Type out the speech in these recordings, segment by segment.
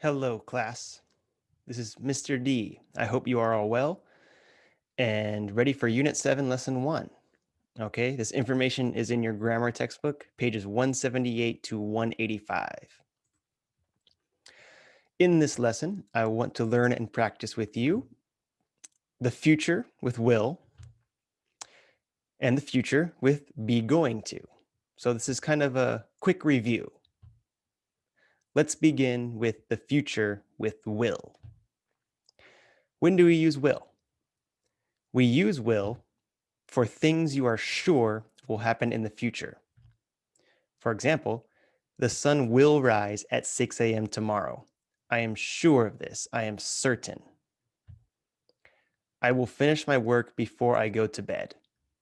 Hello, class. This is Mr. D. I hope you are all well and ready for Unit 7, Lesson 1. Okay, this information is in your grammar textbook, pages 178 to 185. In this lesson, I want to learn and practice with you the future with will and the future with be going to. So this is kind of a quick review. Let's begin with the future with will. When do we use will? We use will for things you are sure will happen in the future. For example, the sun will rise at 6 a.m. tomorrow. I am sure of this. I am certain. I will finish my work before I go to bed.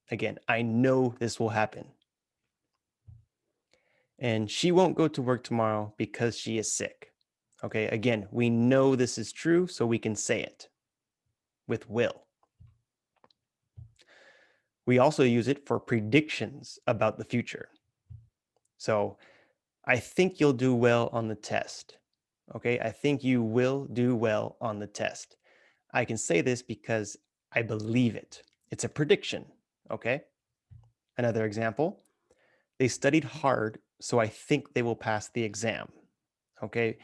Again, I know this will happen. And she won't go to work tomorrow because she is sick. Okay, again, we know this is true, so we can say it with will. We also use it for predictions about the future. So, I think you'll do well on the test. Okay, I think you will do well on the test. I can say this because I believe it. It's a prediction. Okay, another example, they studied hard, so I think they will pass the exam. Okay,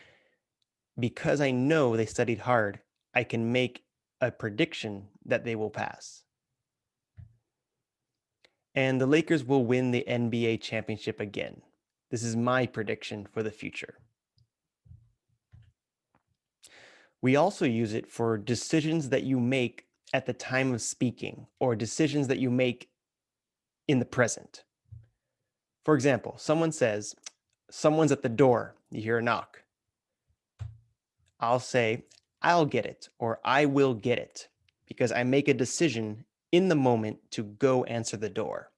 because I know they studied hard, I can make a prediction that they will pass. And the Lakers will win the NBA championship again. This is my prediction for the future. We also use it for decisions that you make at the time of speaking or decisions that you make in the present. For example, someone says, someone's at the door, you hear a knock. I'll say, I'll get it or I will get it because I make a decision in the moment to go answer the door.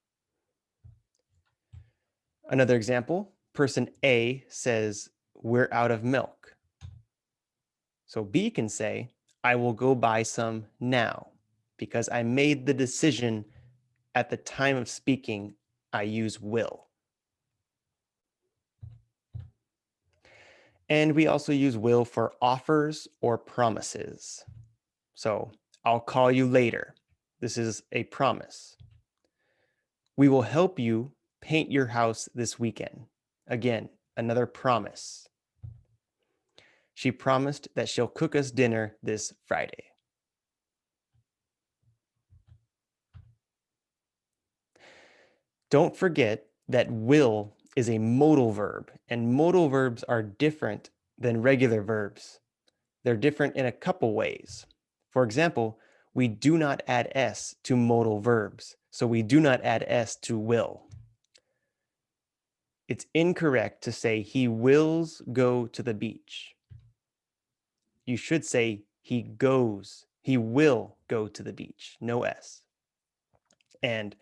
Another example, person A says, we're out of milk. So B can say, I will go buy some now because I made the decision at the time of speaking. I use will. And we also use will for offers or promises. So I'll call you later. This is a promise. We will help you paint your house this weekend. Again, another promise. She promised that she'll cook us dinner this Friday. Don't forget that will is a modal verb, and modal verbs are different than regular verbs. They're different in a couple ways. For example, we do not add s to modal verbs, so we do not add s to will. It's incorrect to say he wills go to the beach. You should say he will go to the beach, no s. And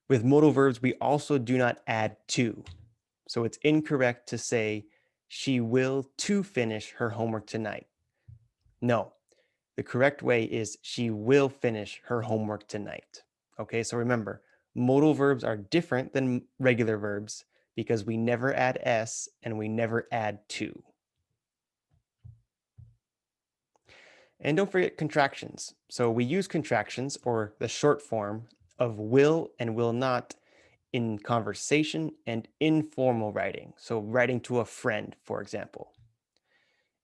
with modal verbs, we also do not add to. So it's incorrect to say she will to finish her homework tonight. No, the correct way is she will finish her homework tonight. Okay, so remember, modal verbs are different than regular verbs because we never add s and we never add to. And don't forget contractions. So we use contractions or the short form of will and will not in conversation and informal writing. So writing to a friend, for example.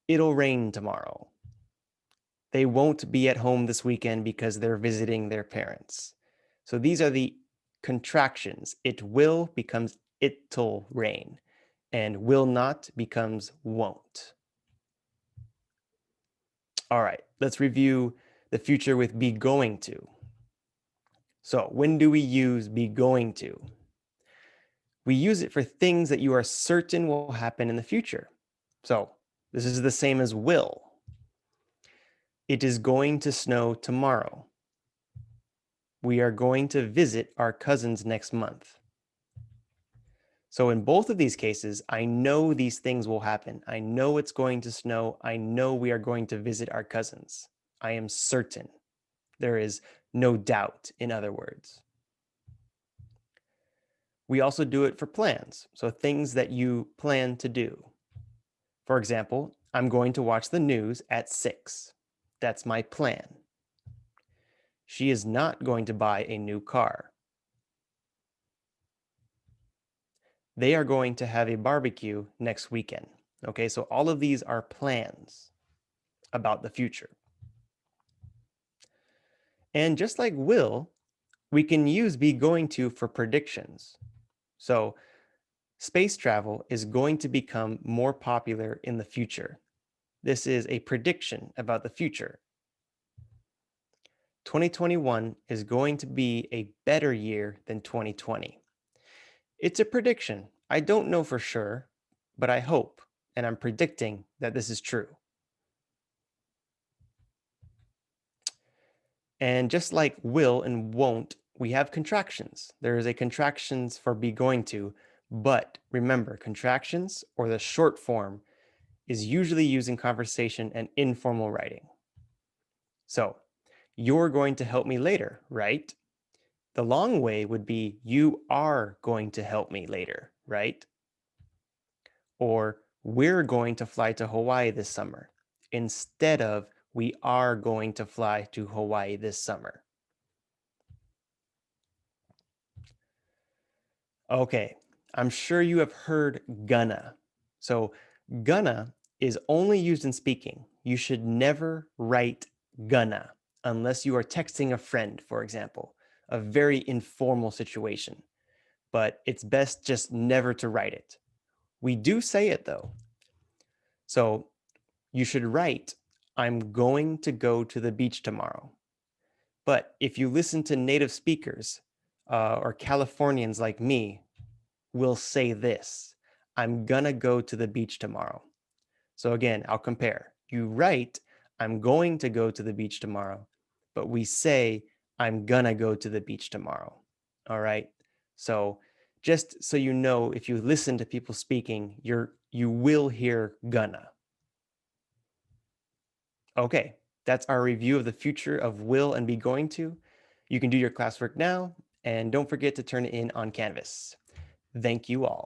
It'll rain tomorrow. They won't be at home this weekend because they're visiting their parents. So these are the contractions. It will becomes it'll rain, and will not becomes won't. All right, let's review the future with be going to. So when do we use be going to? We use it for things that you are certain will happen in the future. So this is the same as will. It is going to snow tomorrow. We are going to visit our cousins next month. So in both of these cases, I know these things will happen. I know it's going to snow. I know we are going to visit our cousins. I am certain. There is no doubt, in other words. We also do it for plans, so things that you plan to do. For example, I'm going to watch the news at 6. That's my plan. She is not going to buy a new car. They are going to have a barbecue next weekend. Okay, so all of these are plans about the future. And just like will, we can use be going to for predictions. So space travel is going to become more popular in the future. This is a prediction about the future. 2021 is going to be a better year than 2020. It's a prediction. I don't know for sure, but I hope and I'm predicting that this is true. And just like will and won't, we have contractions. There is a contractions for be going to, but remember, contractions or the short form is usually used in conversation and informal writing. So, you're going to help me later, right? The long way would be you are going to help me later, right? Or we're going to fly to Hawaii this summer instead of we are going to fly to Hawaii this summer. Okay, I'm sure you have heard gonna. So, gonna is only used in speaking. You should never write gonna unless you are texting a friend, for example, a very informal situation. But it's best just never to write it. We do say it though. So, you should write, I'm going to go to the beach tomorrow. But if you listen to native speakers or Californians like me, will say this, I'm gonna go to the beach tomorrow. So again, I'll compare. You write, I'm going to go to the beach tomorrow, but we say, I'm gonna go to the beach tomorrow. All right. So just so you know, if you listen to people speaking, you will hear gonna. Okay, that's our review of the future of will and be going to. You can do your classwork now, and don't forget to turn it in on Canvas. Thank you all.